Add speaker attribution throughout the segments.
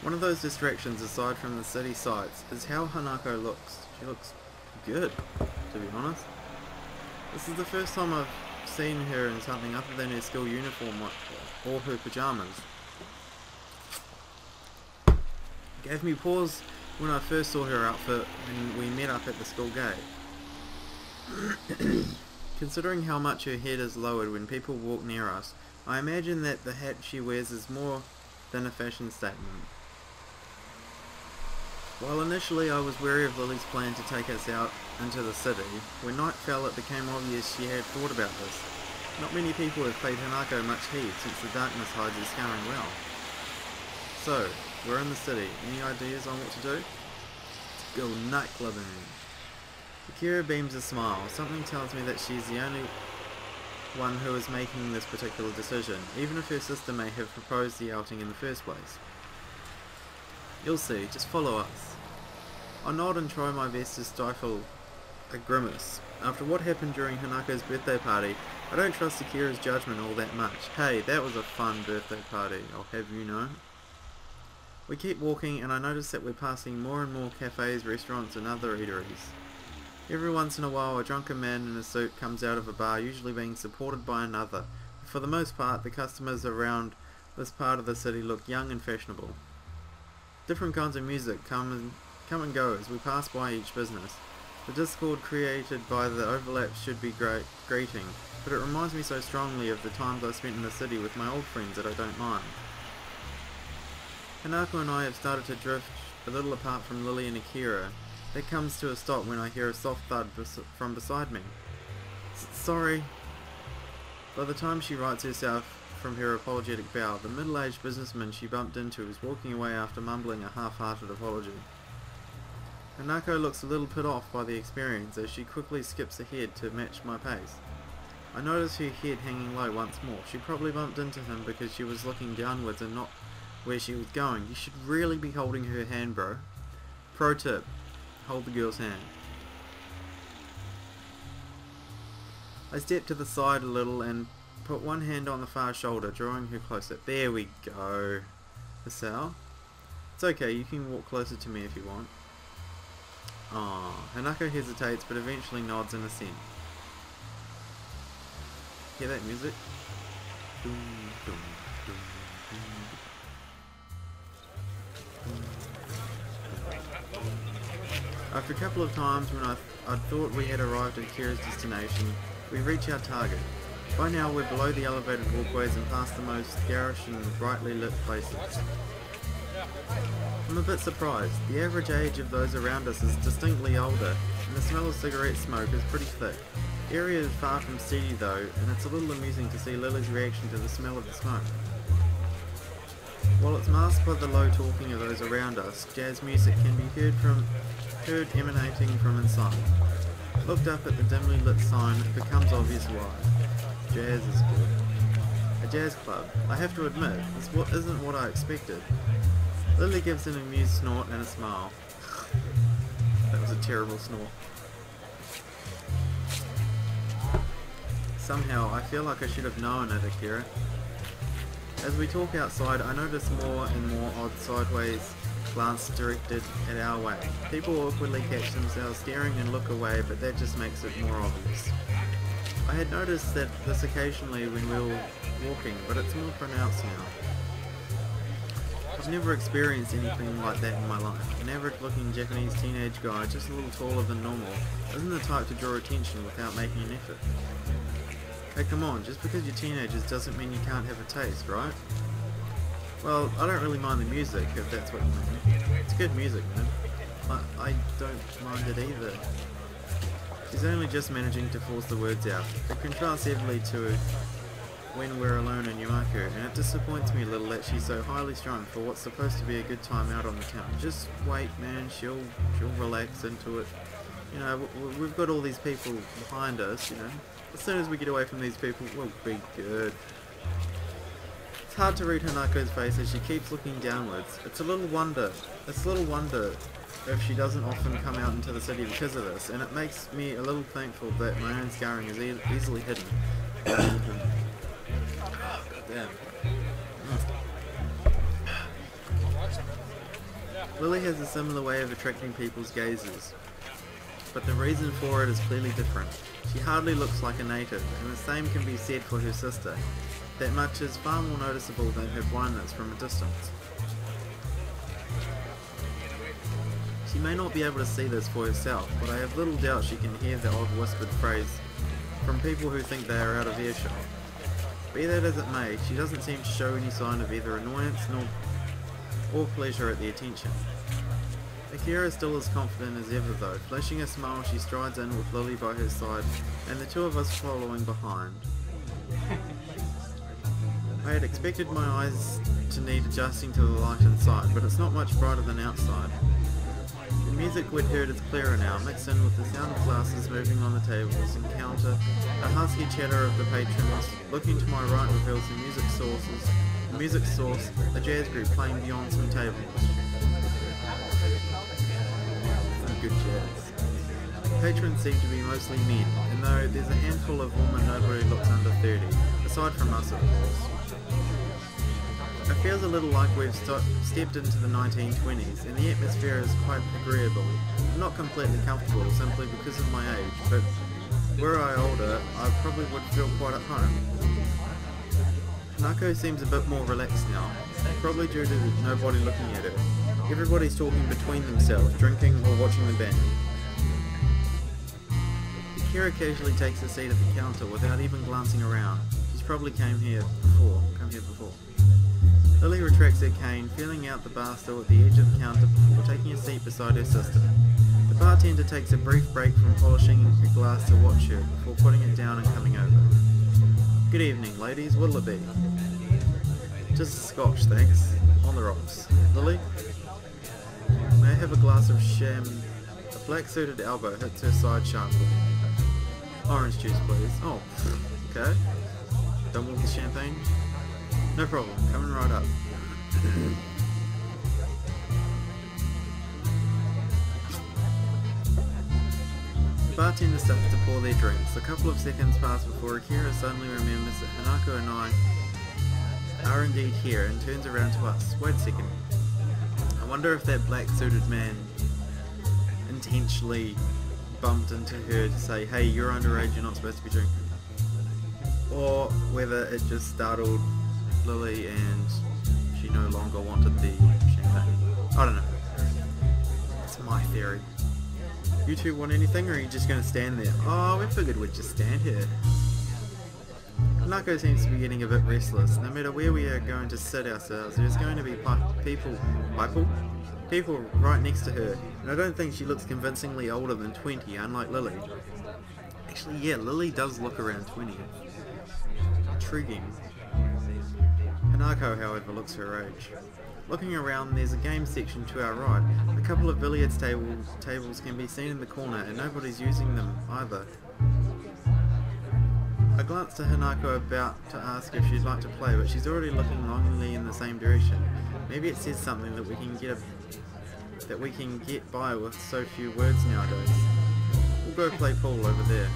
Speaker 1: One of those distractions aside from the city sights is how Hanako looks. She looks good, to be honest. This is the first time I've seen her in something other than her school uniform or her pyjamas. It gave me pause when I first saw her outfit when we met up at the school gate. Considering how much her head is lowered when people walk near us, I imagine that the hat she wears is more than a fashion statement. While initially I was wary of Lily's plan to take us out into the city, when night fell it became obvious she had thought about this. Not many people have paid Hanako much heed since the darkness hides her scarring well. So, we're in the city. Any ideas on what to do? Let's go nightclubbing. Akira beams a smile. Something tells me that she's the only one who is making this particular decision, even if her sister may have proposed the outing in the first place. You'll see, just follow us. I nod and try my best to stifle a grimace. After what happened during Hanako's birthday party, I don't trust Akira's judgment all that much. Hey, that was a fun birthday party, I'll have you know. We keep walking and I notice that we're passing more and more cafes, restaurants and other eateries. Every once in a while a drunken man in a suit comes out of a bar, usually being supported by another. For the most part, the customers around this part of the city look young and fashionable. Different kinds of music come and go as we pass by each business. The discord created by the overlap should be grating, but it reminds me so strongly of the times I spent in the city with my old friends that I don't mind. Hanako and I have started to drift a little apart from Lily and Akira. That comes to a stop when I hear a soft thud from beside me. Sorry. By the time she rights herself from her apologetic bow, the middle-aged businessman she bumped into is walking away after mumbling a half-hearted apology. Hanako looks a little put off by the experience as she quickly skips ahead to match my pace. I notice her head hanging low once more. She probably bumped into him because she was looking downwards and not where she was going. You should really be holding her hand, bro. Pro tip. Hold the girl's hand. I step to the side a little and put one hand on the far shoulder, drawing her closer. There we go. Hisao? It's okay, you can walk closer to me if you want. Ah, Hanako hesitates but eventually nods in assent. Hear that music? Dum, dum, dum, dum. After a couple of times when I thought we had arrived at Kira's destination, we reach our target. By now we're below the elevated walkways and past the most garish and brightly lit places. I'm a bit surprised. The average age of those around us is distinctly older, and the smell of cigarette smoke is pretty thick. The area is far from seedy though, and it's a little amusing to see Lily's reaction to the smell of the smoke. While it's masked by the low talking of those around us, jazz music can be heard emanating from inside. Looked up at the dimly lit sign, it becomes obvious why. Jazz is good. A jazz club. I have to admit, this isn't what I expected. Lily gives an amused snort and a smile. That was a terrible snort. Somehow, I feel like I should have known it, Akira. As we talk outside, I notice more and more odd sideways glance directed at our way. People awkwardly catch themselves staring and look away, but that just makes it more obvious. I had noticed that this occasionally when we were walking, but it's more pronounced now. I've never experienced anything like that in my life. An average-looking Japanese teenage guy, just a little taller than normal, isn't the type to draw attention without making an effort. Hey, come on, just because you're teenagers doesn't mean you can't have a taste, right? Well, I don't really mind the music, if that's what you mean. It's good music, man. I don't mind it either. She's only just managing to force the words out. It contrasts heavily to when we're alone in Yamaku, and it disappoints me a little that she's so highly strung for what's supposed to be a good time out on the town. Just wait, man, she'll relax into it. You know, we've got all these people behind us, you know. As soon as we get away from these people, we'll be good. It's hard to read Hanako's face as she keeps looking downwards. It's a little wonder if she doesn't often come out into the city because of this, and it makes me a little thankful that my own scarring is easily hidden. God damn. Lily has a similar way of attracting people's gazes, but the reason for it is clearly different. She hardly looks like a native, and the same can be said for her sister. That much is far more noticeable than her blindness from a distance. She may not be able to see this for herself, but I have little doubt she can hear the odd whispered phrase from people who think they are out of earshot. Be that as it may, she doesn't seem to show any sign of either annoyance or pleasure at the attention. Akira is still as confident as ever though. Flashing a smile, she strides in with Lily by her side, and the two of us following behind. I had expected my eyes to need adjusting to the light inside, but it's not much brighter than outside. The music we'd heard is clearer now, mixed in with the sound of glasses moving on the tables, and counter, the husky chatter of the patrons. Looking to my right reveals the music source, a jazz group playing beyond some tables. Some good jazz. Patrons seem to be mostly men, and though there's a handful of women, nobody looks under 30, aside from us of course. It feels a little like we've stepped into the 1920s, and the atmosphere is quite agreeable. I'm not completely comfortable simply because of my age, but were I older, I probably would feel quite at home. Hanako seems a bit more relaxed now, probably due to nobody looking at her. Everybody's talking between themselves, drinking or watching the band. Akira casually takes a seat at the counter without even glancing around. She's probably come here before. Lily retracts her cane, feeling out the bar stool at the edge of the counter before taking a seat beside her sister. The bartender takes a brief break from polishing a glass to watch her, before putting it down and coming over. Good evening, ladies. What'll it be? Just a scotch, thanks. On the rocks. Lily? May I have a glass of sham? A black-suited elbow hits her side sharply. Orange juice, please. Oh, okay. Done with the champagne? No problem, coming right up. The bartender starts to pour their drinks. A couple of seconds pass before Akira suddenly remembers that Hanako and I are indeed here and turns around to us. Wait a second. I wonder if that black-suited man intentionally bumped into her to say, hey, you're underage, you're not supposed to be drinking. Or whether it just startled Lily and she no longer wanted the champagne. I don't know. It's my theory. You two want anything, or are you just going to stand there? Oh, we figured we'd just stand here. Hanako seems to be getting a bit restless. No matter where we are going to sit ourselves, there's going to be people right next to her. And I don't think she looks convincingly older than 20, unlike Lily. Actually, yeah, Lily does look around 20. Intriguing. Hanako, however, looks her age. Looking around, there's a game section to our right. A couple of billiards tables can be seen in the corner, and nobody's using them either. I glance to Hanako about to ask if she'd like to play, but she's already looking longingly in the same direction. Maybe it says something that we can get by with so few words nowadays. We'll go play pool over there.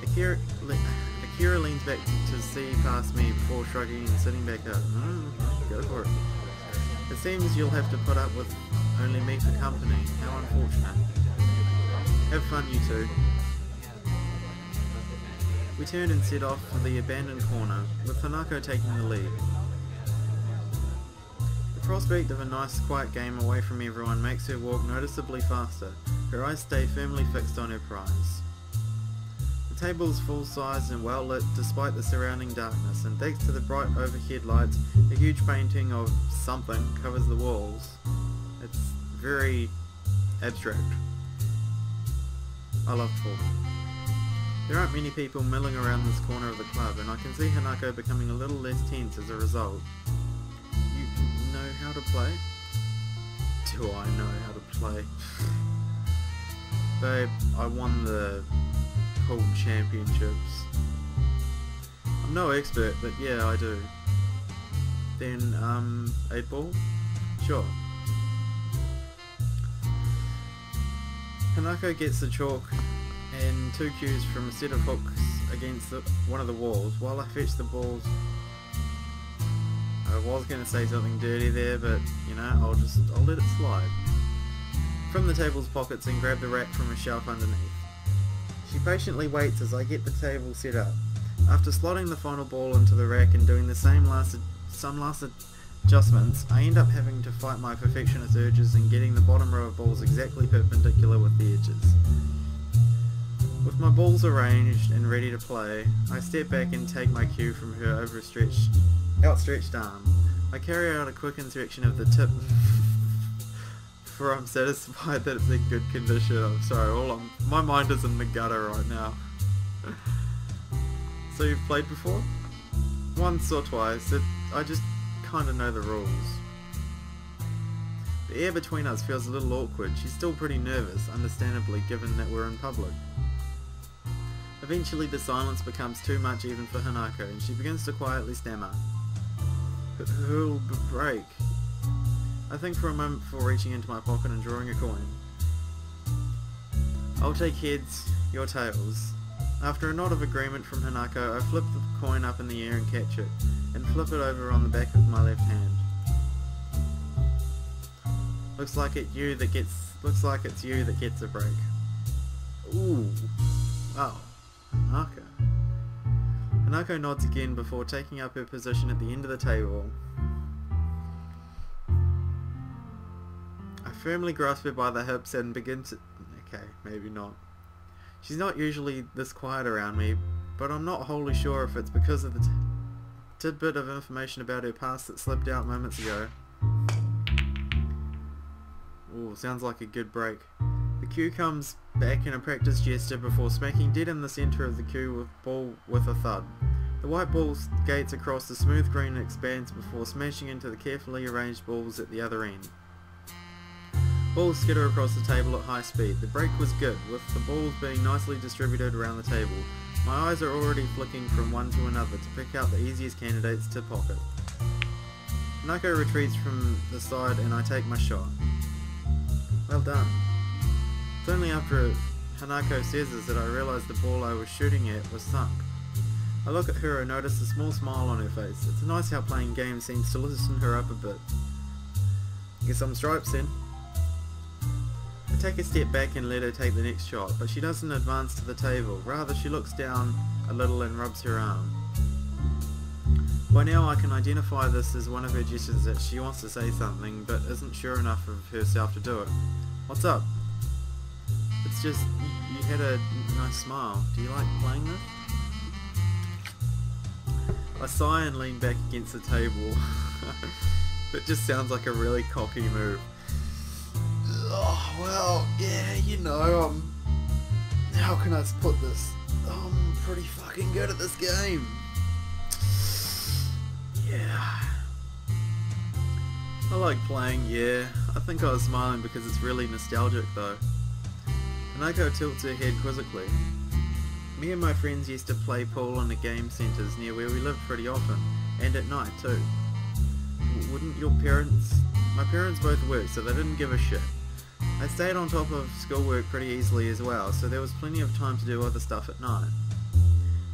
Speaker 1: Akira leans back to see past me before shrugging and sitting back up. Go for it. It seems you'll have to put up with only me for company. How unfortunate. Have fun, you two. We turn and set off for the abandoned corner, with Hanako taking the lead. The prospect of a nice quiet game away from everyone makes her walk noticeably faster. Her eyes stay firmly fixed on her prize. The table is full size and well lit despite the surrounding darkness, and thanks to the bright overhead lights, a huge painting of something covers the walls. It's very abstract. I love pool. There aren't many people milling around this corner of the club, and I can see Hanako becoming a little less tense as a result. You know how to play? Do I know how to play? Babe, I won the pool championships. I'm no expert, but yeah, I do. Then, 8 ball? Sure. Hanako gets the chalk and 2 cues from a set of hooks against one of the walls, while I fetch the balls was going to say something dirty there, but you know, I'll let it slide. From the table's pockets and grab the rack from a shelf underneath. She patiently waits as I get the table set up. After slotting the final ball into the rack and doing the some last adjustments, I end up having to fight my perfectionist urges and getting the bottom row of balls exactly perpendicular with the edges. With my balls arranged and ready to play, I step back and take my cue from her outstretched arm. I carry out a quick inspection of the tip, for I'm satisfied that it's in good condition. I'm sorry, my mind is in the gutter right now. So you've played before? Once or twice. I just kinda know the rules. The air between us feels a little awkward. She's still pretty nervous, understandably, given that we're in public. Eventually the silence becomes too much even for Hanako, and she begins to quietly stammer. Who'll break? I think for a moment before reaching into my pocket and drawing a coin. I'll take heads, your tails. After a nod of agreement from Hanako, I flip the coin up in the air and catch it, and flip it over on the back of my left hand. Looks like it's you that gets a break. Ooh. Oh. Hanako. Hanako nods again before taking up her position at the end of the table. I firmly grasp her by the hips and begin to... Okay, maybe not. She's not usually this quiet around me, but I'm not wholly sure if it's because of the tidbit of information about her past that slipped out moments ago. Ooh, sounds like a good break. The cue comes back in a practice gesture before smacking dead in the centre of the cue with a thud. The white ball skates across the smooth green expanse before smashing into the carefully arranged balls at the other end. Balls skitter across the table at high speed. The break was good, with the balls being nicely distributed around the table. My eyes are already flicking from one to another to pick out the easiest candidates to pocket. Hanako retreats from the side and I take my shot. Well done. It's only after Hanako says this that I realise the ball I was shooting at was sunk. I look at her and notice a small smile on her face. It's nice how playing games seems to loosen her up a bit. Get some stripes then. I take a step back and let her take the next shot, but she doesn't advance to the table. Rather, she looks down a little and rubs her arm. By now I can identify this as one of her gestures that she wants to say something, but isn't sure enough of herself to do it. What's up? It's just, you had a nice smile. Do you like playing this? I sigh and lean back against the table. It just sounds like a really cocky move. Oh, well, yeah, you know, how can I put this? I'm pretty fucking good at this game. Yeah. I like playing, yeah. I think I was smiling because it's really nostalgic though. Hanako tilts her head quizzically. Me and my friends used to play pool in the game centres near where we lived pretty often, and at night too. Wouldn't your parents... My parents both worked, so they didn't give a shit. I stayed on top of schoolwork pretty easily as well, so there was plenty of time to do other stuff at night.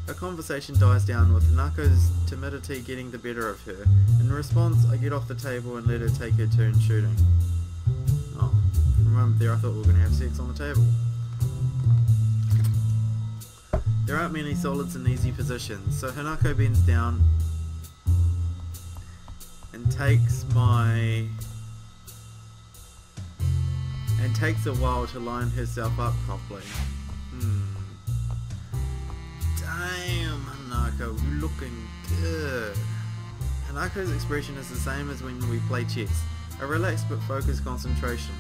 Speaker 1: Our conversation dies down with Hanako's timidity getting the better of her. In response, I get off the table and let her take her turn shooting. Oh, for a moment there I thought we were going to have sex on the table. There aren't many solids in easy positions, so Hanako bends down and takes a while to line herself up properly. Damn, Hanako, you looking good. Hanako's expression is the same as when we play chess, a relaxed but focused concentration.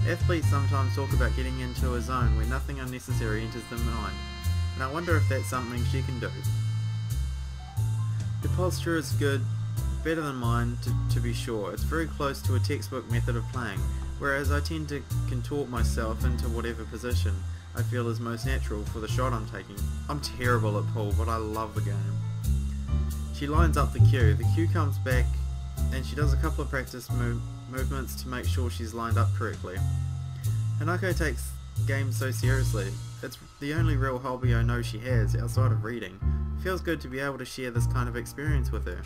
Speaker 1: Athletes sometimes talk about getting into a zone where nothing unnecessary enters the mind, and I wonder if that's something she can do. Her posture is good, better than mine to be sure. It's very close to a textbook method of playing, whereas I tend to contort myself into whatever position I feel is most natural for the shot I'm taking. I'm terrible at pool, but I love the game. She lines up the cue. The cue comes back and she does a couple of practice movements to make sure she's lined up correctly. Hanako takes games so seriously. It's the only real hobby I know she has outside of reading. It feels good to be able to share this kind of experience with her.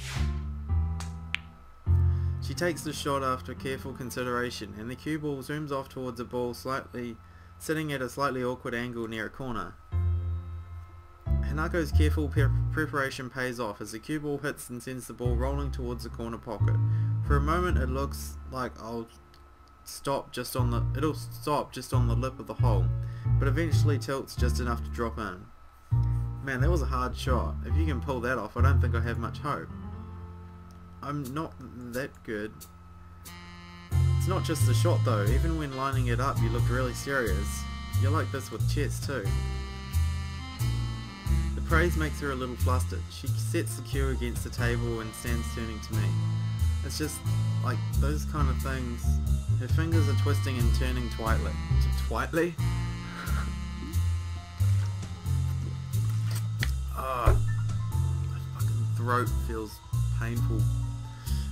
Speaker 1: She takes the shot after careful consideration, and the cue ball zooms off towards a ball sitting at a slightly awkward angle near a corner. Hanako's careful preparation pays off as the cue ball hits and sends the ball rolling towards the corner pocket. For a moment it looks like it'll stop just on the lip of the hole, but eventually tilts just enough to drop in. Man, that was a hard shot. If you can pull that off, I don't think I have much hope. I'm not that good. It's not just the shot though, even when lining it up you looked really serious. You're like this with chess too. The praise makes her a little flustered. She sets the cue against the table and stands turning to me. It's just like those kind of things. Her fingers are twisting and turning twitely. Twitely? My fucking throat feels painful.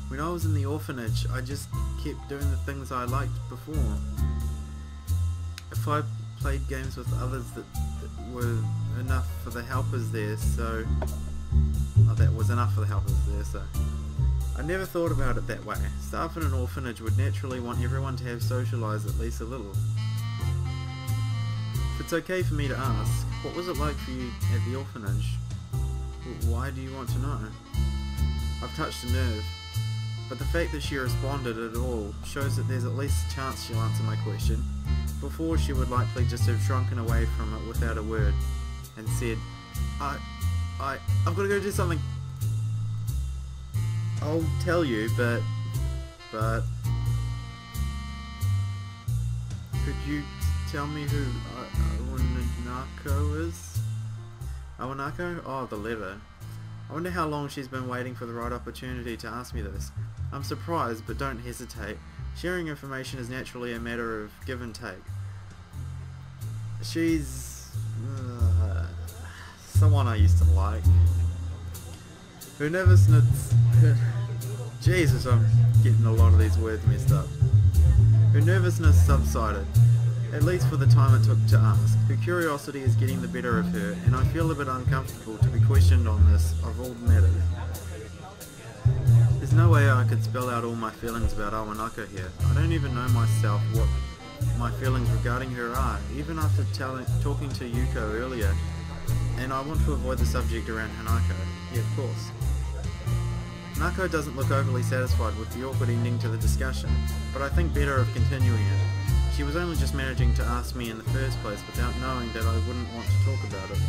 Speaker 1: When I was in the orphanage, I just kept doing the things I liked before. If I played games with others that were enough for the helpers there, so... Oh, that was enough for the helpers there, so... I never thought about it that way. Staff in an orphanage would naturally want everyone to have socialised at least a little. If it's okay for me to ask, what was it like for you at the orphanage? Why do you want to know? I've touched a nerve. But the fact that she responded at all shows that there's at least a chance she'll answer my question. Before, she would likely just have shrunken away from it without a word and said, I've got to go do something. I'll tell you, but could you tell me who Hanako is? Hanako? Oh, the letter. I wonder how long she's been waiting for the right opportunity to ask me this. I'm surprised, but don't hesitate. Sharing information is naturally a matter of give and take. She's... someone I used to like. Her nervousness... Jesus, I'm getting a lot of these words messed up. Her nervousness subsided, at least for the time it took to ask. Her curiosity is getting the better of her, and I feel a bit uncomfortable to be questioned on this of all matters. There's no way I could spell out all my feelings about Hanako here. I don't even know myself what my feelings regarding her are, even after talking to Yuko earlier, and I want to avoid the subject around Hanako. Yeah, of course. Hanako doesn't look overly satisfied with the awkward ending to the discussion, but I think better of continuing it. She was only just managing to ask me in the first place without knowing that I wouldn't want to talk about it.